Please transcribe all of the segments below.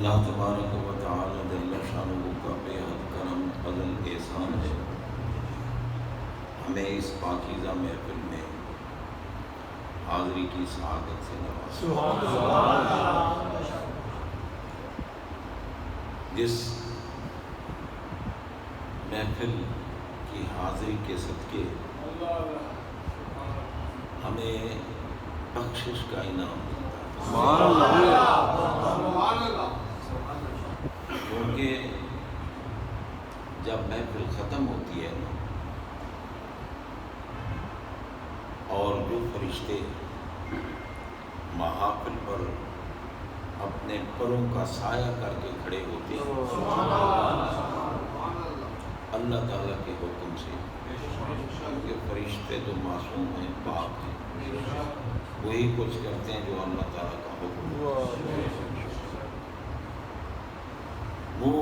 اللہ تبارک و تعالی جل شانہ کا بے حد کرم فضل احسان ہے، ہمیں اس پاکیزہ محفل میں حاضری کی سعادت سے نوازا۔ جس محفل کی حاضری کے صدقے ہمیں بخشش کا انعام ملتا ہے، کیونکہ جب محفل ختم ہوتی ہے اور جو فرشتے محافل پر اپنے پروں کا سایہ کر کے کھڑے ہوتے ہیں اللہ تعالیٰ کے حکم سے، کیونکہ فرشتے جو معصوم ہیں، پاک ہیں، وہی کچھ کرتے ہیں جو اللہ تعالیٰ کا حکم ہے، وہ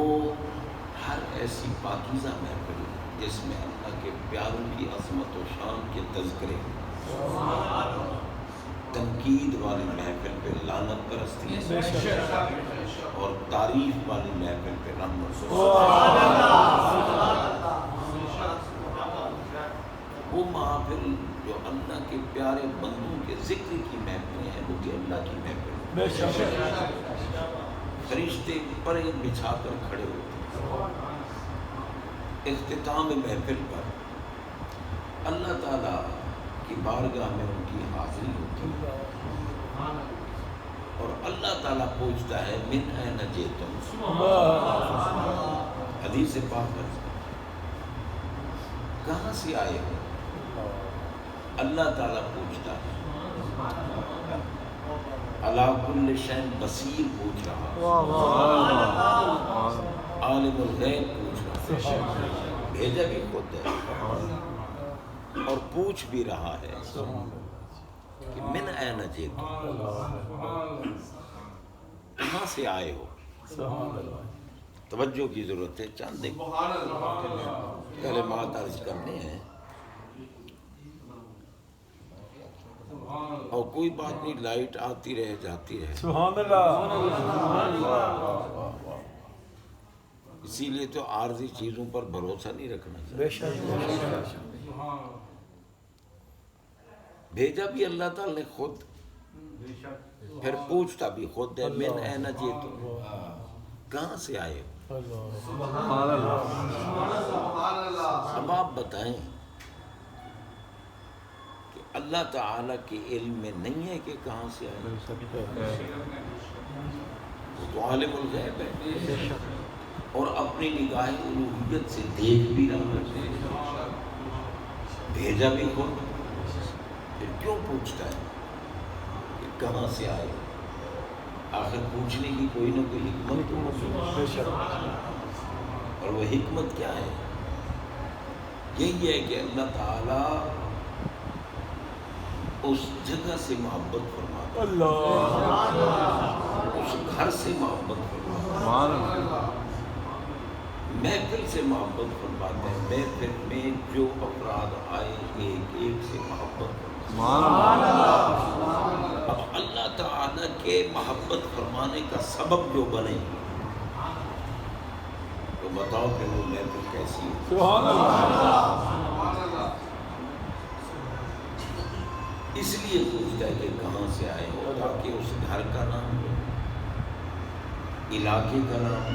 ہر ایسی پاکیزہ محفل جس میں اللہ کے پیاروں کی عظمت و شان کے تذکرے، تنقید والی محفل پہ لعنت پرستی اور تعریف والی محفل پہ رحمت، وہ محافل جو اللہ کے پیارے بندوں کے ذکر کی محفلیں ہیں، وہ کہ اللہ کی محفل، فرشتے پرے بچھا کر کھڑے ہوتے ہیں اختتام محفل پر، اللہ تعالیٰ کی بارگاہ میں ان کی حاضری ہوتی ہے اور اللہ تعالیٰ پوچھتا ہے من این جئتم، حدیث پاک ہے، کہاں سے آئے ہو؟ اللہ تعالیٰ پوچھتا ہے، علی کل شیء بصیر پوچھ رہا، عالم الغیب پوچھ رہا، بھیجا بھی خود ہے اور پوچھ بھی رہا ہے کہ من این جئتم، کہاں سے آئے ہو؟ توجہ کی ضرورت ہے، چند کلمات عرض کرنے ہیں اور کوئی بات نہیں، لائٹ آتی رہے جاتی رہے، سبحان اللہ، اسی لیے تو عارضی چیزوں پر بھروسہ نہیں رکھنا بے چاہیے۔ شک، بھیجا بھی اللہ تعالیٰ نے خود، پھر پوچھتا بھی خود ہے، من این جئتم، کہاں سے آئے ہو؟ اب آپ بتائیں کہ اللہ تعالیٰ کے علم میں نہیں ہے کہ کہاں سے آئے، وہ تو عالم الغیب ہے اور اپنی نگاہ الوہیت سے دیکھ بھی رہا ہے، بھیجا بھی خود، پھر کیوں پوچھتا ہے کہ کہاں سے آئے؟ آخر پوچھنے کی کوئی نہ کوئی حکمت تو، اور وہ حکمت کیا ہے؟ یہی ہے کہ اللہ تعالیٰ اس جگہ سے محبت فرماتا ہے، اس گھر سے محبت فرماتا ہے، محفل سے محبت فرماتے ہیں، محفل میں جو افراد آئے ایک ایک سے محبت فرماتے ہیں، اب اللہ تعالیٰ کے محبت فرمانے کا سبب جو بنے تو بتاؤ کہ وہ محفل کیسی ہے؟ سبحان اللہ، اس لیے پوچھتا ہے کہ کہاں سے آئے ہو، تاکہ اس گھر کا نام ہو، علاقے کا نام ہو،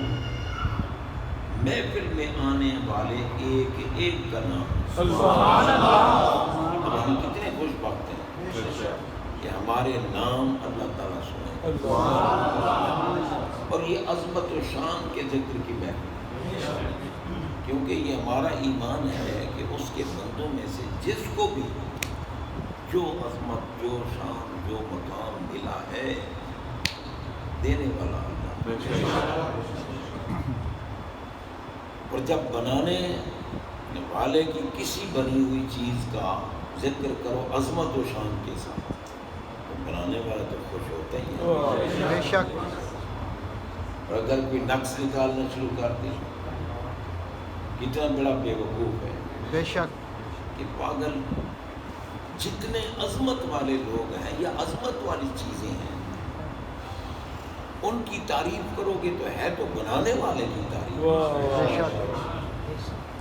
محفل میں آنے والے ایک ایک کا نام ہو۔ سبحان اللہ، اب ہم کتنے خوش بخت ہیں کہ ہمارے نام اللہ تعالیٰ سنیں، اور یہ عظمت و شان کے ذکر کی محفل، کیونکہ یہ ہمارا ایمان ہے کہ اس کے بندوں میں سے جس کو بھی جو عظمت، جو شان، جو مقام ملا ہے، دینے والا اللہ، اور جب بنانے والے کی کسی بنی ہوئی چیز کا ذکر کرو عظمت و شان کے ساتھ تو بنانے والا تو خوش ہوتا ہی ہے، بے شک، اور اگر کوئی نقص نکالنا شروع کر دے، کتنا بڑا بے وقوف ہے بے شک، کہ پاگل جتنے عظمت والے لوگ ہیں یا عظمت والی چیزیں ہیں ان کی تعریف کرو گے تو ہے تو بنانے والے کی تعریف،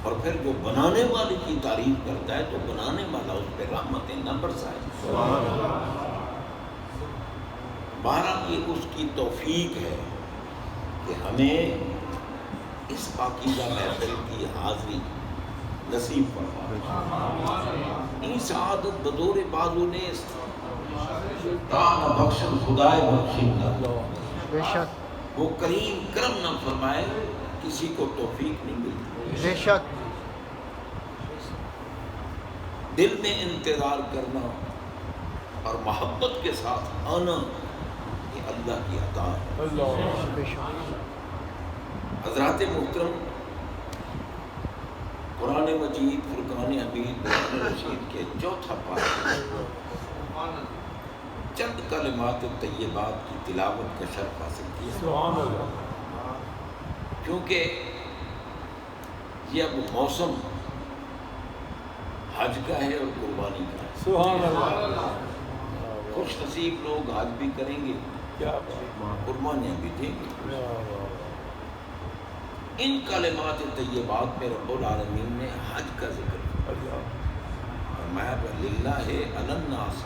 اور پھر جو بنانے والے کی تعریف کرتا ہے تو بنانے والا اس پہ رحمتیں نہ برسائے۔ بہرحال یہ اس کی توفیق ہے کہ ہمیں اس پاکیزہ محفل کی حاضری نصیب فرمائے۔ ان سعادت بدور بازو نے تان بخشن خدائے بخشن نہ، وہ کریم کرم نہ فرمائے کسی کو توفیق نہیں ملتی۔ بے شک دل میں انتظار کرنا اور محبت کے ساتھ آنا یہ اللہ کی عطا ہے۔ بے شک حضرات محترم، قرآن مجید فرقان حمید قرآن رشید کے چوتھا پارہ چند کلمات طیبات کی تلاوت کا شرف حاصل کیا، کیونکہ یہ اب موسم حج کا ہے اور قربانی کا ہے۔ سبحان اللہ، خوش نصیب لوگ حج بھی کریں گے، کیا بات، قربانیاں بھی دیں گے۔ کیا بات۔ ان کلمات طیبات میں رب العالمین نے حج کا ذکر کیا، اللہ، فرمایا للہ علی الناس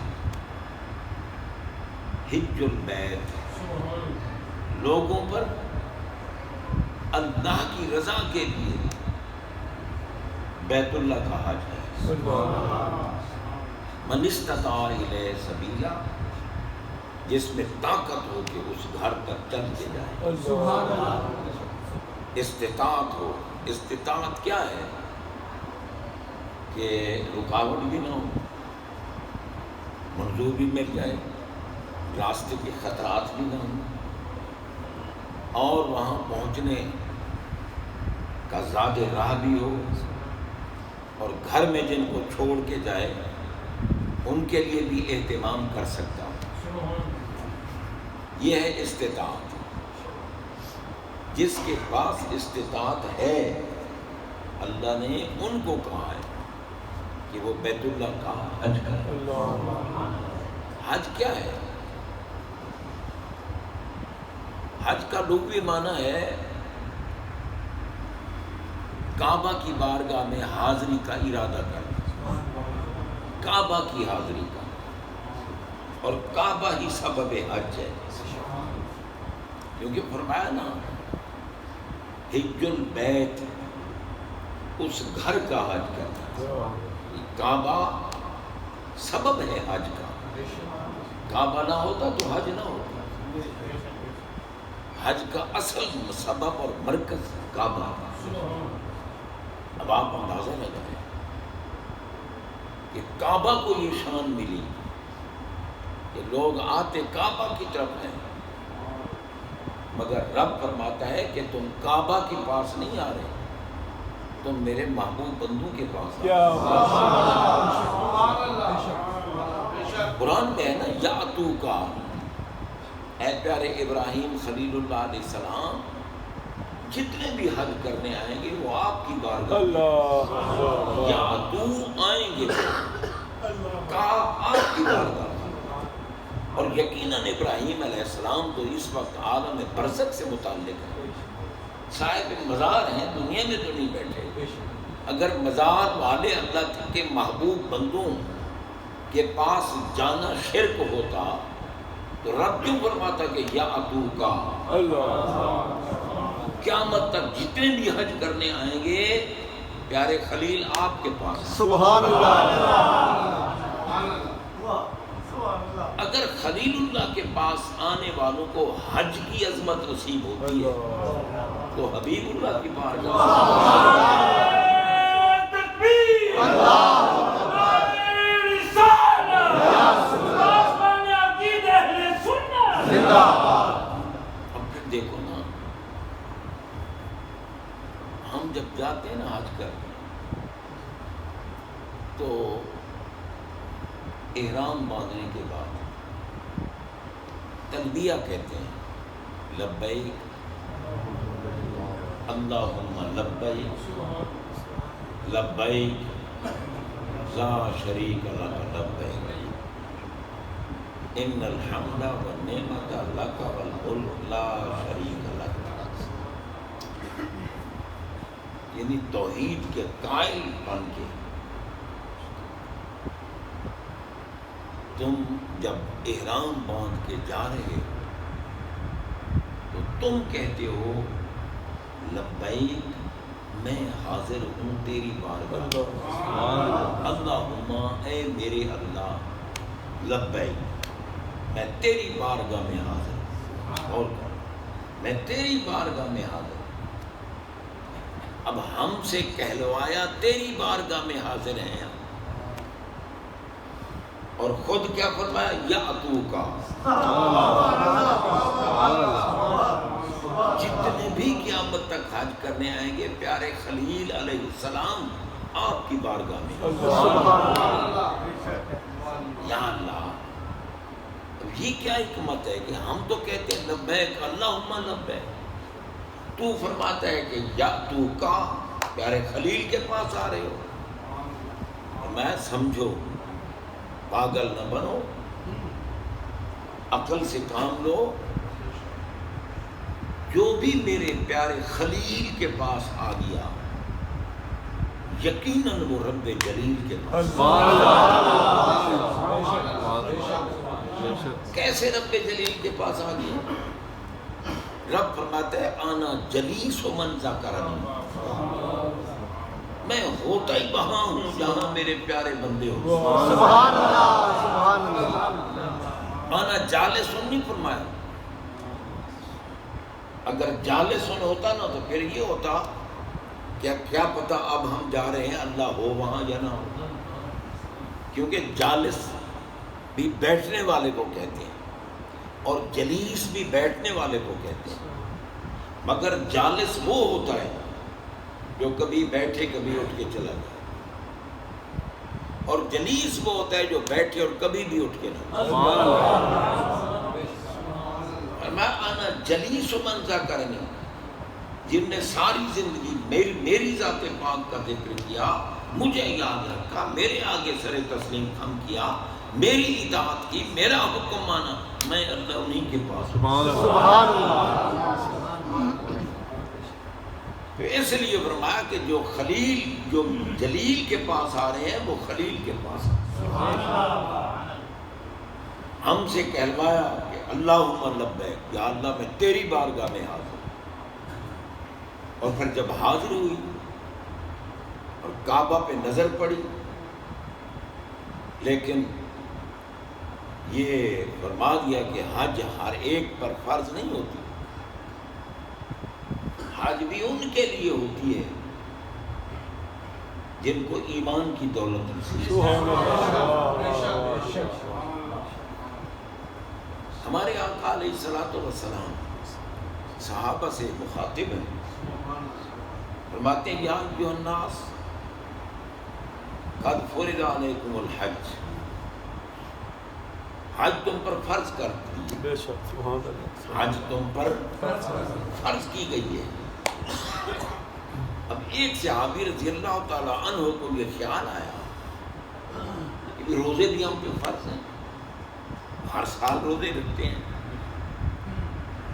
حج البیت، لوگوں پر اللہ کی رضا کے لیے بیت اللہ کا حج ہے۔ من استطاع الیہ سبیلا، جس میں طاقت ہو کہ اس گھر تک چل کے جائے، استطاعت ہو۔ استطاعت کیا ہے؟ کہ رکاوٹ بھی نہ ہو، منظور بھی مل جائے، راستے کے خطرات بھی نہ ہوں، اور وہاں پہنچنے کا زاد راہ بھی ہو، اور گھر میں جن کو چھوڑ کے جائے ان کے لیے بھی اہتمام کر سکتا ہوں۔ یہ ہے استطاعت۔ جس کے پاس استطاعت ہے اللہ نے ان کو کہا ہے کہ وہ بیت اللہ کا حج کرے۔ حج کیا ہے؟ حج کا لغوی معنی ہے کعبہ کی بارگاہ میں حاضری کا ارادہ کرنا، کعبہ کی حاضری کا، اور کعبہ ہی سبب حج ہے، کیونکہ فرمایا نا حج البیت، اس گھر کا حج کرنا۔ کعبہ سبب ہے حج کا، کعبہ نہ ہوتا تو حج نہ ہوتا۔ حج کا اصل سبب اور مرکز کعبہ ہے۔ اب آپ اندازہ لگائیں کہ کعبہ کو یہ شان ملی کہ لوگ آتے کعبہ کی طرف ہیں، مگر رب فرماتا ہے کہ تم کعبہ کے پاس نہیں آ رہے، تم میرے محبوب بندوں کے پاس آ رہے۔ قرآن میں ہے نا یاتو کا، اے پیارے ابراہیم خلیل اللہ علیہ السلام جتنے بھی حج کرنے آئیں گے وہ آپ کی بارگاہ میں یاتو آئیں گے، کہا آپ کی بارگاہ میں۔ اور یقیناً ابراہیم علیہ السلام تو اس وقت عالم برزخ سے متعلق ہے، صاحب مزار ہیں، دنیا میں تو نہیں بیٹھے۔ اگر مزار والے اللہ کے محبوب بندوں کے پاس جانا شرک ہوتا تو رب کیوں فرماتا کہ یاتو کا، قیامت تک جتنے بھی حج کرنے آئیں گے پیارے خلیل آپ کے پاس۔ سبحان اللہ۔ اگر خلیل اللہ کے پاس آنے والوں کو حج کی عظمت نصیب ہوتی ہے تو حبیب اللہ کی بارگاہ اب پھر دیکھو نا، ہم جب جاتے ہیں نا حج کرنے تو احرام باندھنے کے بعد تلبیہ کہتے ہیں، لبیک اللہم لبیک لبیک لا شریک لک لبیک۔ ان الحمد والنعمت لک والملک لا شریک لک، یعنی توحید کے قائل بن کے تم جب احرام باندھ کے جا رہے ہو تو تم کہتے ہو لبیک، میں حاضر ہوں تیری بارگاہ، اللہم اے میرے اللہ، لبیک میں تیری بارگاہ میں حاضر ہوں، اور میں تیری بارگاہ میں حاضر ہوں۔ اب ہم سے کہلوایا تیری بارگاہ میں حاضر ہیں، اور خود کیا فرمایا، یاتوکا، جتنے بھی قیامت تک حج کرنے آئیں گے پیارے خلیل علیہ السلام آپ کی بارگاہ میں۔ یا اللہ، اب یہ کیا حکمت ہے کہ ہم تو کہتے ہیں لبیک اللہم لبیک، تو فرماتا ہے کہ یاتوکا، پیارے خلیل کے پاس آ رہے ہو۔ میں سمجھو، پاگل نہ بنو، عقل سے کام لو، جو بھی میرے پیارے خلیل کے پاس آ گیا یقیناً وہ رب جلیل کے پاس۔ کیسے رب جلیل کے پاس آ گیا؟ رب فرماتا ہے انا جلیس من ذکرنی، میں ہوتا ہی وہاں ہوں جہاں میرے پیارے بندے ہوں۔ سبحان اللہ، سبحان اللہ۔ انا جالس نہیں فرمایا، اگر جالس ہوتا نا تو پھر یہ ہوتا کہ کیا پتا اب ہم جا رہے ہیں اللہ ہو وہاں یا نہ ہو، کیونکہ جالس بھی بیٹھنے والے کو کہتے ہیں اور جلیس بھی بیٹھنے والے کو کہتے ہیں، مگر جالس وہ ہوتا ہے جو کبھی بیٹھے کبھی اٹھ کے چلا جائے، اور جلیس وہ ہوتا ہے جو بیٹھے اور کبھی بھی اٹھ کے نہ جائے۔ میں انا جلیس من ذکرنی، جن نے ساری زندگی میری ذات پاک کا ذکر کیا، مجھے یاد رکھا، میرے آگے سر تسلیم خم کیا، میری اطاعت کی، میرا حکم مانا، میں اللہ انہی کے پاس ہوں۔ سبحان اللہ۔ تو اس لیے فرمایا کہ جو خلیل، جو جلیل کے پاس آ رہے ہیں وہ خلیل کے پاس آ رہے ہیں۔ ہم سے کہلوایا کہ اللہم لبیک، یا اللہ میں تیری بارگاہ میں حاضر ہوں، اور پھر جب حاضر ہوئی اور کعبہ پہ نظر پڑی، لیکن یہ فرما دیا کہ حج ہر ایک پر فرض نہیں ہوتی، حج بھی ان کے لیے ہوتی ہے جن کو ایمان کی دولت نصیب ہے۔ ہمارے آقا علیہ الصلوۃ والسلام صحابہ سے مخاطب ہیں، فرماتے ہیں یا ایھا الناس قد فرض علیکم الحج، حج تم پر فرض کر دی، بے شک، سبحان اللہ، حج تم پر فرض کی گئی ہے۔ اب ایک صحابی رضی اللہ تعالی عنہ کو یہ خیال آیا کہ روزے بھی ہم پہ فرض ہیں، ہر سال روزے رکھتے ہیں،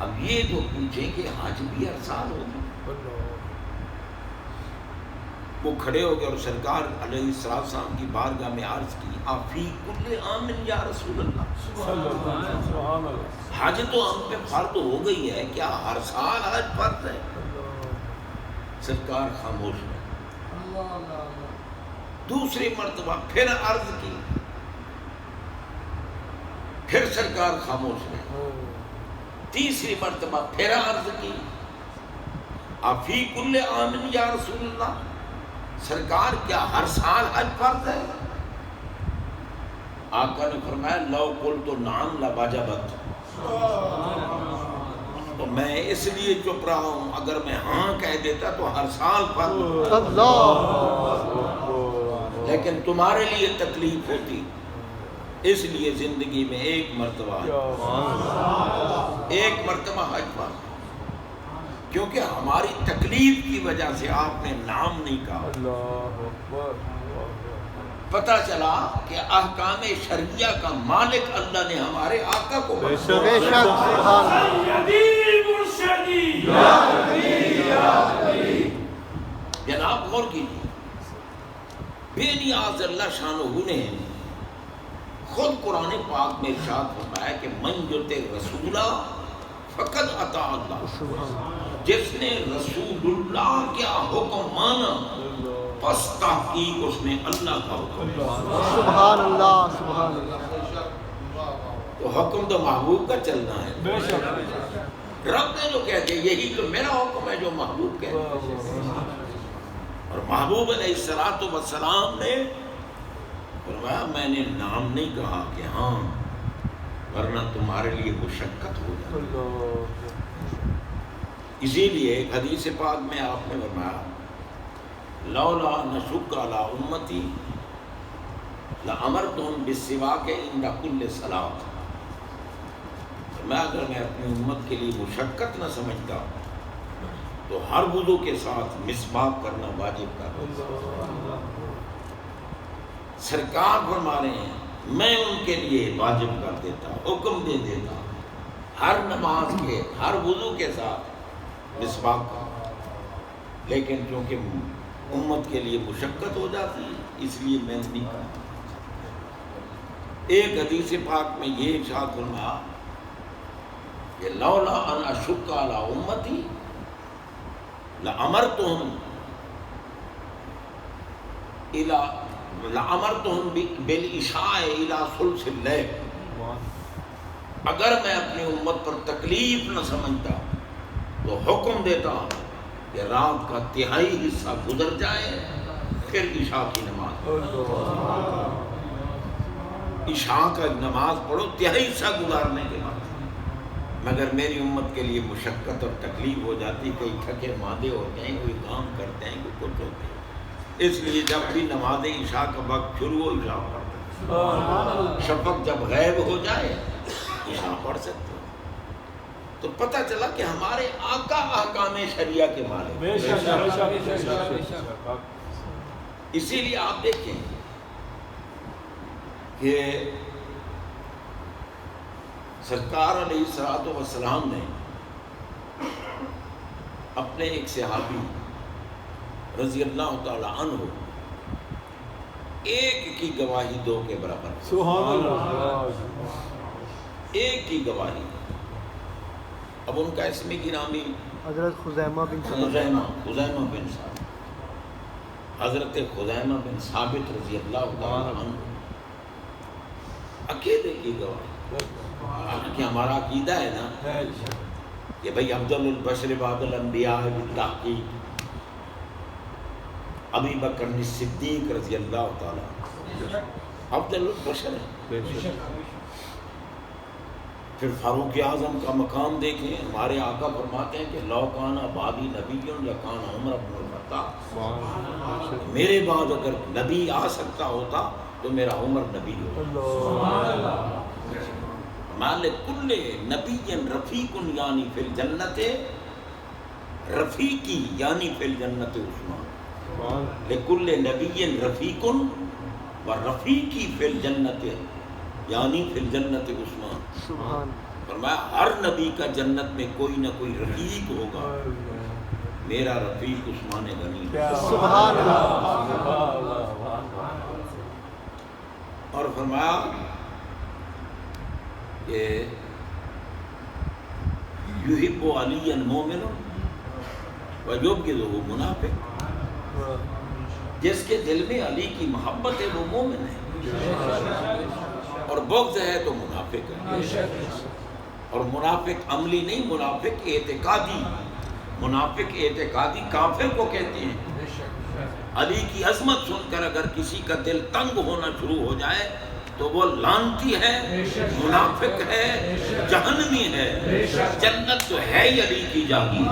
اب یہ تو پوچھیں کہ حج بھی ہر سال ہوگا۔ وہ کھڑے ہو گئے اور سرکار علیہ السلام کی بارگاہ میں عرض کی، آفی کل عام یا رسول اللہ، سبحان اللہ، حج تو ہم پہ فرض ہو گئی ہے، کیا ہر سال حج فرض ہے؟ سرکار خاموش ہے۔ دوسری مرتبہ پھر عرض کی، پھر سرکار خاموش ہے۔ تیسری مرتبہ پھر عرض کی، آفی کل عام یا رسول اللہ، سرکار کیا ہر سال حج فرض ہے؟ آقا نے فرمایا لو قلت نعم لوجبت، تو میں اس لیے چپ رہا ہوں، اگر میں ہاں کہہ دیتا تو ہر سال فرض، لیکن تمہارے لیے تکلیف ہوتی، اس لیے زندگی میں ایک مرتبہ حج فرض، کیونکہ ہماری تکلیف کی وجہ سے آپ نے نام نہیں کہا، پتہ چلا کہ احکام شرعیہ کا مالک اللہ نے ہمارے آقا کو بے شک سبحان جناب غور کیجیے، بے نیاز اللہ شانہ نے خود قرآن پاک میں ارشاد فرمایا کہ من یطع رسولہ فقد اطاع اللہ، جس نے رسول اللہ کیا حکم مانا پس تحقیق اس نے اللہ کا حکم مانا۔ سبحان اللہ سبحان اللہ۔ تو حکم تو محبوب کا چلنا ہے، بے شک رب نے جو کہتے یہی تو میرا حکم ہے جو محبوب کہتے، اور محبوب علیہ الصلوۃ والسلام نے فرمایا میں نے نام نہیں کہا کہ ہاں ورنہ تمہارے لیے مشقت ہو جائے۔ اسی لیے ایک حدیث پاک میں آپ نے فرمایا لولا نشق علی امتی لامرتهم بالسواک عند کل صلاۃ، میں اگر میں اپنی امت کے لیے مشقت نہ سمجھتا تو ہر وضو کے ساتھ مسواک کرنا واجب کرتا۔ سرکار فرما رہے ہیں میں ان کے لیے واجب کر دیتا، حکم دے دیتا ہر نماز کے ہر وضو کے ساتھ مسواک کا، لیکن چونکہ امت کے لیے مشقت ہو جاتی ہے اس لیے میں نہیں کرتا۔ ایک حدیث پاک میں یہ ارشاد فرمایا کہ لولا ان اشق علی امتی لامرتهم بالعشاء الى ثلث اللیل، اگر میں اپنی امت پر تکلیف نہ سمجھتا تو حکم دیتا کہ رات کا تہائی حصہ گزر جائے پھر عشاء کی نماز، عشاء کا نماز پڑھو تہائی حصہ گزارنے کے بعد، مگر میری امت کے لیے مشقت اور تکلیف ہو جاتی، کئی تھکے ماندے ہوتے ہیں، کوئی کام کرتے ہیں، کوئی کچھ ہوتے ہیں، اس لیے جب بھی نماز عشاء کا وقت شروع ہو عشاء پڑھتے ہیں، شفق جب غائب ہو جائے عشاء پڑھ سکتے ہیں۔ تو پتہ چلا کہ ہمارے آقا احکام شریعہ کے مالک، بے شک بے شک۔ اسی لیے آپ دیکھیں کہ سرکار علیہ الصلوۃ والسلام نے اپنے ایک صحابی رضی اللہ تعالی عنہ ایک کی گواہی دو کے برابر، سبحان اللہ، ایک کی گواہی، اب ان کا اسم گرامی حضرت خزیمہ بن خزیمہ بن ثابت، حضرت خزیمہ بن ثابت رضی اللہ تعالی عنہ عقیدے کی گواہی، کہ ہمارا عقیدہ ہے نا کہ بھئی افضل البشر بعد الانبیاء بالتحقیق ابی بکر صدیق رضی اللہ تعالیٰ افضل البشر ہے۔ پھر فاروق اعظم کا مقام دیکھیں، ہمارے آقا فرماتے ہیں کہ لو کان بعدی نبی لکان عمر بن الخطاب، میرے بعد اگر نبی آ سکتا ہوتا تو میرا عمر نبی ہوتا۔ مالک کل نبی رفیق یعنی فی الجنت رفیقی یعنی فی الجنت عثمان، لکل نبی رفیق و رفیقی فی الجنت یعنی فی الجنت عثمان، سبحان، فرمایا ہر نبی کا جنت میں کوئی نہ کوئی رفیق ہوگا، میرا رفیق عثمان غنی، سبحان اللہ۔ اور فرمایا کہ یحب علی مومن ویبغضہ منافق، جس کے دل میں علی کی محبت ہے وہ مومن ہے، اور بغض ہے تو منافق ہے، اور منافق عملی نہیں، منافق اعتقادی، منافق اعتقادی کافر کو کہتے ہیں۔ علی کی عظمت سن کر اگر کسی کا دل تنگ ہونا شروع ہو جائے تو وہ لعنتی ہے، منافق ہے، جہنمی ہے، جنت تو ہے ہی علی کی جاگیر۔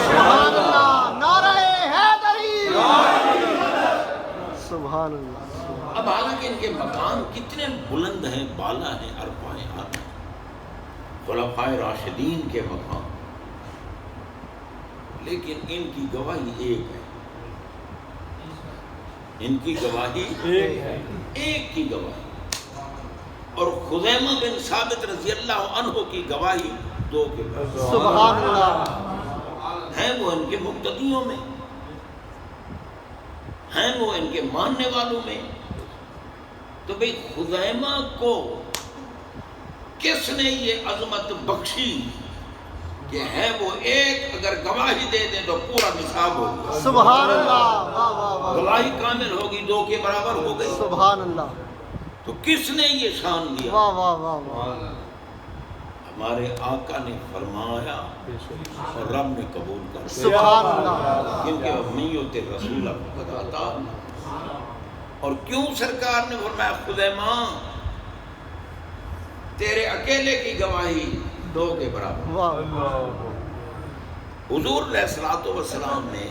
سبحان اللہ، نعرہ حیدری، سبحان اللہ۔ اب حالانکہ ان کے مقام کتنے بلند ہیں، بالا ہیں، ارفع ہیں، اعلیٰ ہیں، خلفائے راشدین کے مقام، لیکن ان کی گواہی ایک ہے ان کی گواہی ایک ہے. ایک کی گواہی، اور خزیمہ بن ثابت رضی اللہ عنہ کی گواہی دو کے برابر. سبحان اللہ. ہیں وہ ان کے مقتدیوں میں، ہیں وہ ان کے ماننے والوں میں. تو بھئی خزیمہ کو کس نے یہ عظمت بخشی کہ ہے وہ ایک، اگر گواہی دے دیں تو پورا نصاب ہو گیا. سبحان اللہ. واہ واہ واہ. گواہی کامل ہوگی، دو کے برابر ہو گئی. سبحان اللہ. تو کس نے یہ شان دیا؟ واہ واہ واہ واہ. ہمارے آقا نے فرمایا اور رب نے قبول کر لیا، سبحان اللہ. کیونکہ امیت رسول قد عطا. اور کیوں سرکار نے فرمایا خزیمہ تیرے اکیلے کی گواہی دو کے برابر. واہ. حضور علیہ الصلوۃ والسلام نے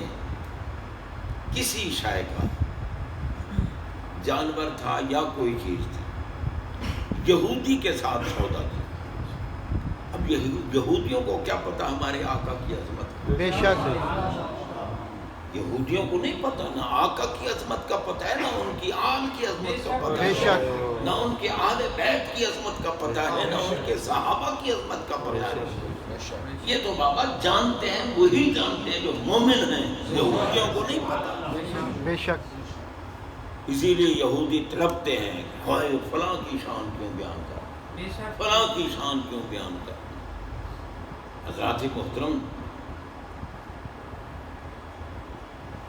کسی شے کا، جانور تھا یا کوئی چیز تھی، یہودی کے ساتھ سودا کیا. اب یہودیوں کو کیا پتا ہمارے آقا کی عظمت؟ بے شک. یہودیوں کو نہیں پتا، نہ آقا کی عظمت کا پتہ ہے، نہ ان کی آل کی عظمت کا پتہ بے ہے، شک. نہ ان کے اہل بیت کی عظمت کا پتہ ہے، نہ ان کے صحابہ کی عظمت کا پتہ ہے. یہ تو بابا جانتے ہیں، وہی جانتے ہیں جو مومن ہیں، یہودیوں کو نہیں پتا. بے شک. اسی لیے یہودی تڑپتے ہیں، ہائے فلاں کی شان کیوں بیان کر، فلاں کی شان کیوں بیان کر. حضرات محترم،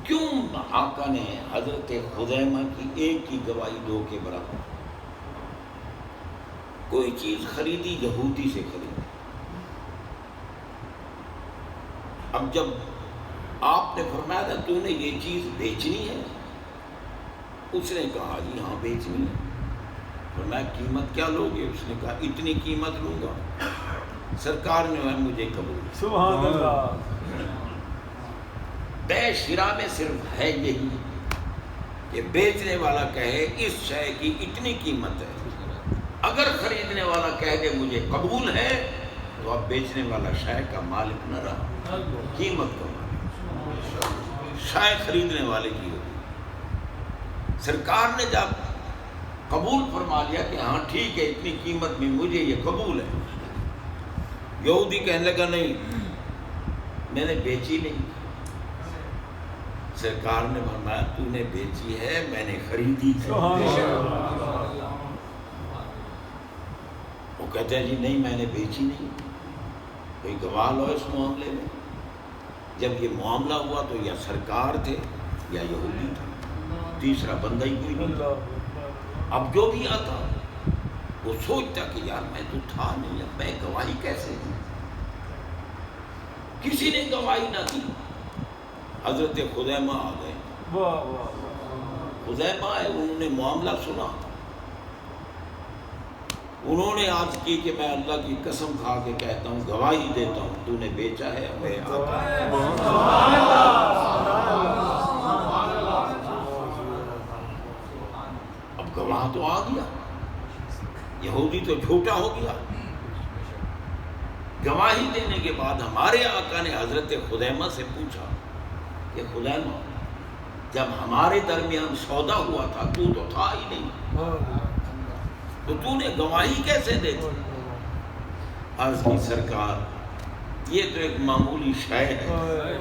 کیوں آقا نے حضرت خزیمہ کی ایک کی گواہی دو کے برابر؟ کوئی چیز خریدی، یہودی سے خریدی. اب جب آپ نے فرمایا تھا تو نے یہ چیز بیچنی ہے، اس نے کہا جی ہاں بیچنی ہے. فرمایا قیمت کیا لوگے؟ اس نے کہا اتنی قیمت لوں گا. سرکار نے مجھے قبول. سبحان اللہ. بے شرا میں صرف ہے یہی کہ بیچنے والا کہے اس شے کی اتنی قیمت ہے. اگر خریدنے والا کہہ دے مجھے قبول ہے تو اب بیچنے والا شے کا مالک نہ رہا، قیمت کا مالک. شے خریدنے والے کی ہوگی. سرکار نے جب قبول فرما لیا کہ ہاں ٹھیک ہے اتنی قیمت میں مجھے یہ قبول ہے، یہودی کہنے لگا نہیں میں نے بیچی نہیں. سرکار نے فرمایا تو نے بیچی ہے، میں نے خریدی ہے. وہ کہتے ہیں جی نہیں میں نے بیچی نہیں. کوئی گواہ لو اس معاملے میں. جب یہ معاملہ ہوا تو یا سرکار تھے یا یہودی تھا، تیسرا بندہ ہی کوئی نہیں تھا. اب جو بھی آتا وہ سوچتا کہ یار میں تو تھا نہیں، اب میں گواہی کیسے دوں. کسی نے گواہی نہ دی. حضرت خزیمہ آ گئے. خزیمہ آئے، انہوں نے معاملہ سنا. انہوں نے عرض کی کہ میں اللہ کی قسم کھا کے کہتا ہوں، گواہی دیتا ہوں تو نے بیچا ہے میرے آقا. اب گواہ تو آ گیا، یہودی تو جھوٹا ہو گیا. گواہی دینے کے بعد ہمارے آقا نے حضرت خزیمہ سے پوچھا کہ خزیمہ جب ہمارے درمیان سودا ہوا تھا تو تھا ہی نہیں، تو نے گواہی کیسے دے دی؟ عرض کی سرکار یہ تو ایک معمولی شے ہے.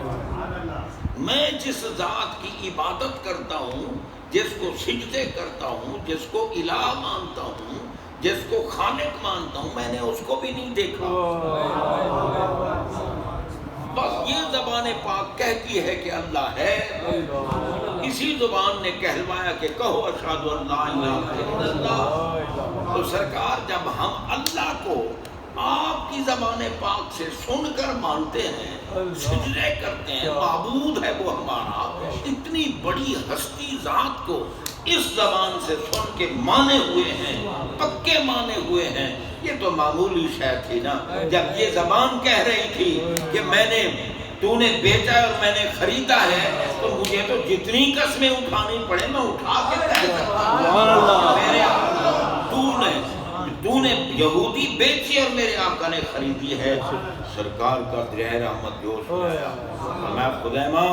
میں جس ذات کی عبادت کرتا ہوں، جس کو سجدے کرتا ہوں، جس کو الہ مانتا ہوں، جس کو خالق مانتا ہوں، میں نے اس کو بھی نہیں دیکھا. بس یہ زبان پاک کہتی ہے کہ اللہ ہے. اسی زبان نے کہلوایا کہ کہو اشہد ان لا الہ الا اللہ. تو سرکار جب ہم اللہ کو آپ کی زبان پاک سے سن کر مانتے ہیں، سجدے کرتے ہیں، معبود ہے وہ ہمارا، اتنی بڑی ہستی ذات کو اس زبان سے سن کے مانے ہوئے ہیں، پکے مانے ہوئے ہیں، یہ تو معمولی شے تھی نا. جب یہ زبان کہہ رہی تھی کہ تو نے بیچا ہے اور میں نے خریدا ہے، تو مجھے تو جتنی قسمیں اٹھانی پڑے میں اٹھا کے کہہ سکتا ہوں میرے تو نے یہودی بیچی اور میرے آقا نے خریدی ہے. سرکار کا دریائے رحمت جوش میں خزیمہ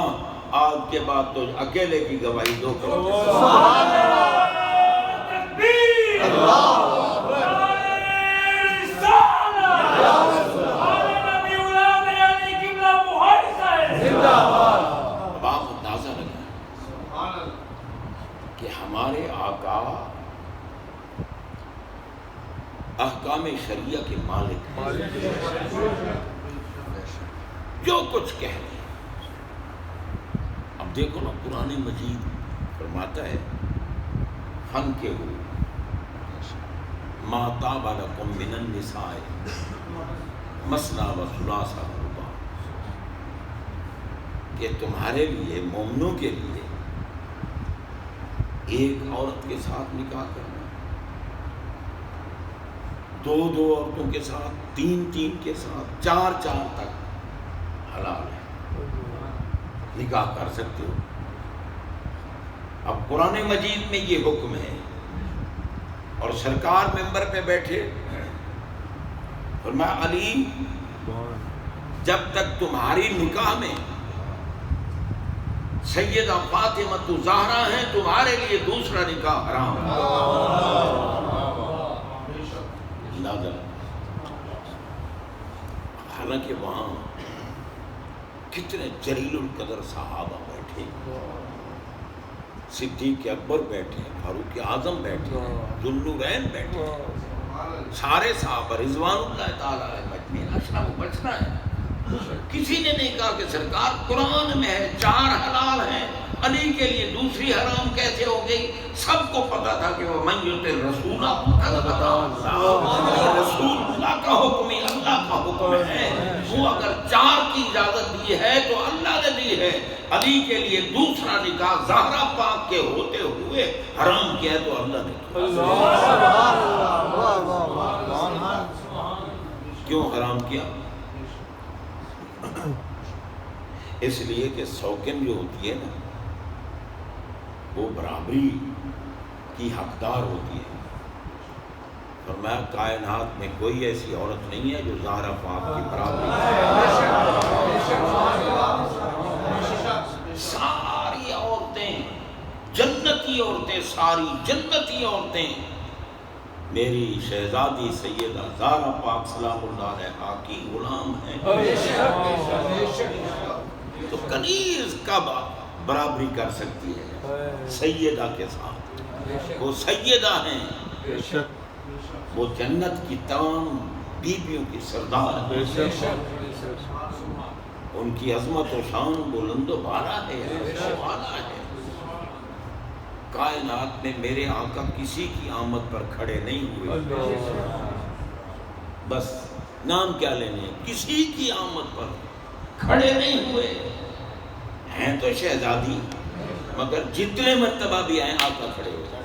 آج کے بعد تو اکیلے کی گواہی دو کرو اب آپ اندازہ لگائیں کہ ہمارے آقا احکام شریعہ کے مالک جو کچھ کہہ رہے ہیں. اب دیکھو نا قرآن مجید فرماتا ہے ہم کے ہو ما طاب لکم من النساء مثنی و ثلاث و رباع، کہ تمہارے لیے مومنوں کے لیے ایک عورت کے ساتھ نکاح کرنا، دو عورتوں کے ساتھ، تین کے ساتھ، چار تک حلال ہے، نکاح کر سکتے ہو. اب قرآن مجید میں یہ حکم ہے اور سرکار ممبر پہ بیٹھے فرمایا علی جب تک تمہاری نکاح میں سیدہ فاطمہ زہرا ہیں تمہارے لیے دوسرا نکاح حرام ہے. حالانکہ وہاں کتنے جلیل القدر صحابہ بیٹھے، صدیق اکبر بیٹھے، فاروق اعظم بیٹھے، ذوالنورین بیٹھے، سارے صحابہ رضوان اللہ تعالیٰ علیہ مجمعین. اشرف بچنا ہے، کسی نے نہیں کہا کہ سرکار قرآن میں ہے 4 حلال ہیں، علی کے لیے دوسری حرام کیسے ہو گئی؟ سب کو پتا تھا کہ وہ من یطع الرسول رسول اللہ کا حکم ہی اللہ کا حکم ہے. وہ اگر 4 کی اجازت دی ہے تو اللہ نے دی ہے. علی کے لیے دوسرا نکاح زہرا پاک کے ہوتے ہوئے حرام کیا ہے تو اللہ نے کیوں حرام کیا؟ اس لیے کہ سوکن جو ہوتی ہے نا وہ برابری کی حقدار ہوتی ہے. فرمایا کائنات میں کوئی ایسی عورت نہیں ہے جو زہرا پاک کی برابری ساری عورتیں جنتی عورتیں، ساری جنتی عورتیں میری شہزادی سیدہ زہرا پاک سلام اللہ علیہا کی غلام ہیں. تو کنیز کب برابری کر سکتی ہے سیدہ کے ساتھ؟ وہ سیدہ ہیں، وہ جنت کی تمام بیویوں کی سردار ہیں. ان کی عظمت و شان بلند و بالا ہے، والا ہے. کائنات میں میرے آقا کسی کی آمد پر کھڑے نہیں ہوئے، بس نام کیا لینے، کسی کی آمد پر کھڑے نہیں ہوئے. ہیں تو شہزادی مگر جتنے مرتبہ بھی آئیں آقا کھڑے ہو جائیں.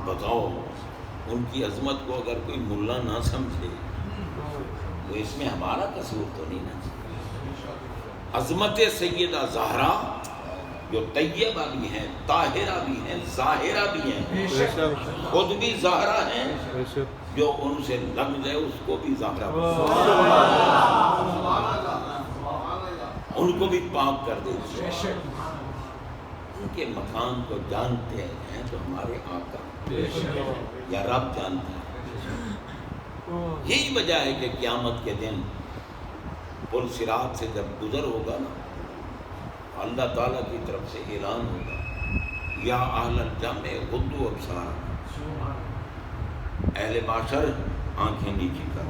بتاؤ ان کی عظمت کو اگر کوئی ملا نہ سمجھے تو اس میں ہمارا قصور تو نہیں نا. عظمت سیدہ زہرا جو طیبہ بھی ہیں، طاہرہ بھی ہیں، ظاہرہ بھی ہیں، خود بھی زہرا ہیں، جو ان سے لگ جائے اس کو بھی زہرا ان کو بھی پاک کر دیتے ہیں. ان کے مقام کو جانتے ہیں تو ہمارے آقا یا رب جانتا ہے. یہی وجہ ہے کہ قیامت کے دن پل صراط سے جب گزر ہوگا نا اللہ تعالیٰ کی طرف سے اعلان ہوگا یا اہل الجمع غضوا ابصارکم، اہل معاشر آنکھیں نیچی کر.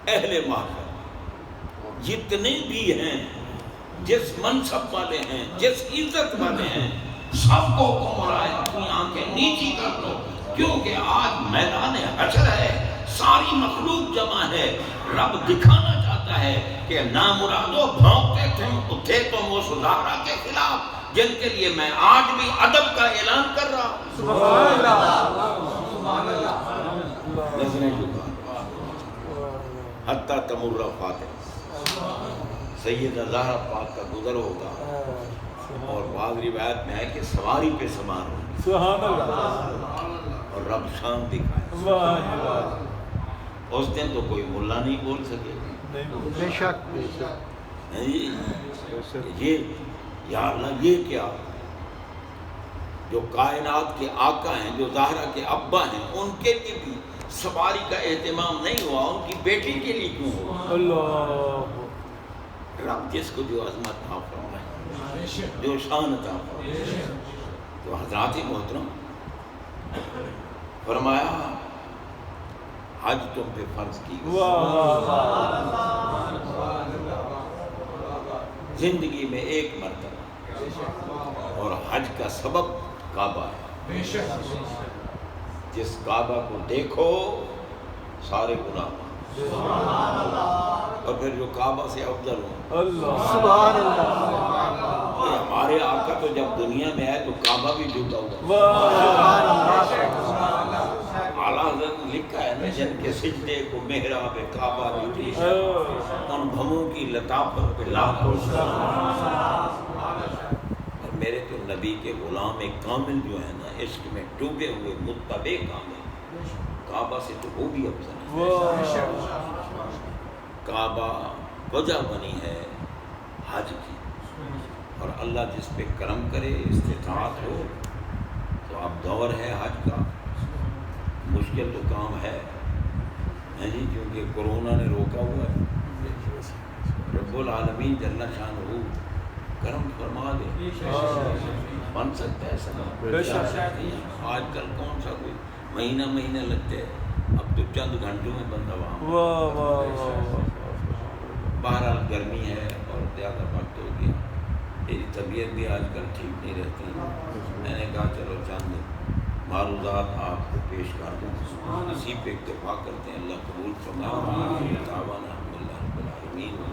اہل معاشر جتنے بھی ہیں، جس منصب والے ہیں، جس عزت والے ہیں، سب کو حکم ہو رہا ہے اپنی آنکھیں نیچی کر دو، کیونکہ آج میدان حشر ہے، ساری مخلوق جمع ہے. رب دکھانا چاہتا ہے کہ نامرادو بھونکتے تھے تم اس زہرا کے خلاف جن کے لیے میں آج بھی ادب کا اعلان کر رہا ہوں. سبحان اللہ. نظریں جھکا حتی تمر فاتح. سیدہ زہرا پاک کا گزر ہوگا اور بعض روایت میں ہے کہ سواری پہ سوار ہوگی. سبحان اللہ. اور رب شان دکھائے. اس دن تو کوئی ملا نہیں بول سکے گا. بے شک یہ یا اللہ یہ کیا، جو کائنات کے آقا ہیں، جو زہرا کے ابا ہیں، ان کے لیے بھی سواری کا اہتمام نہیں ہوا، ان کی بیٹی کے لیے کیوں ہوا؟ اللہ رب جس کو جو عظمت عطا فرمائے، جو شان عطا فرمائے، تو حضرات محترم فرمایا حج تم پہ فرض کی گئی، زندگی میں ایک مرتبہ، اور حج کا سبب کعبہ ہے۔ جس کعبہ کو دیکھو سارے گناہ معاف، اور پھر جو کعبہ سے افضل ہو، سبحان اللہ یہ ہمارے آقا تو جب دنیا میں آئے تو کعبہ بھی جھکا ہوا، سبحان اللہ اعلیٰ حضرت نے لکھا ہے نا، جن کے سجدے کو محراب کعبہ جھکی، ان بھموں کی لطافت پہ لاکھوں سلام۔ اور میرے تو نبی کے غلام کامل جو ہے نا، عشق میں ڈوبے ہوئے متبع کامل، کعبہ سے تو وہ بھی افضل ہے۔ کعبہ وجہ بنی ہے حج کی، اور اللہ جس پہ کرم کرے، استطاعت ہو، تو اب دور ہے حج کا، مشکل تو کام ہے جی، کیونکہ کورونا نے روکا ہوا ہے۔ رب العالمین جل شانہ کرم فرما دے، بن سکتا ہے سب۔ آج کل کون سا کوئی مہینہ لگتے ہیں، اب تو چند گھنٹوں میں بندہ وہاں۔ بہرحال گرمی ہے اور زیادہ وقت ہو گیا، میری طبیعت بھی آج کل ٹھیک نہیں رہتی، میں نے کہا چلو چند معروضات آپ کو پیش کر دوں، اسی پہ اکتفا کرتے ہیں۔ اللہ قبول فرمائے۔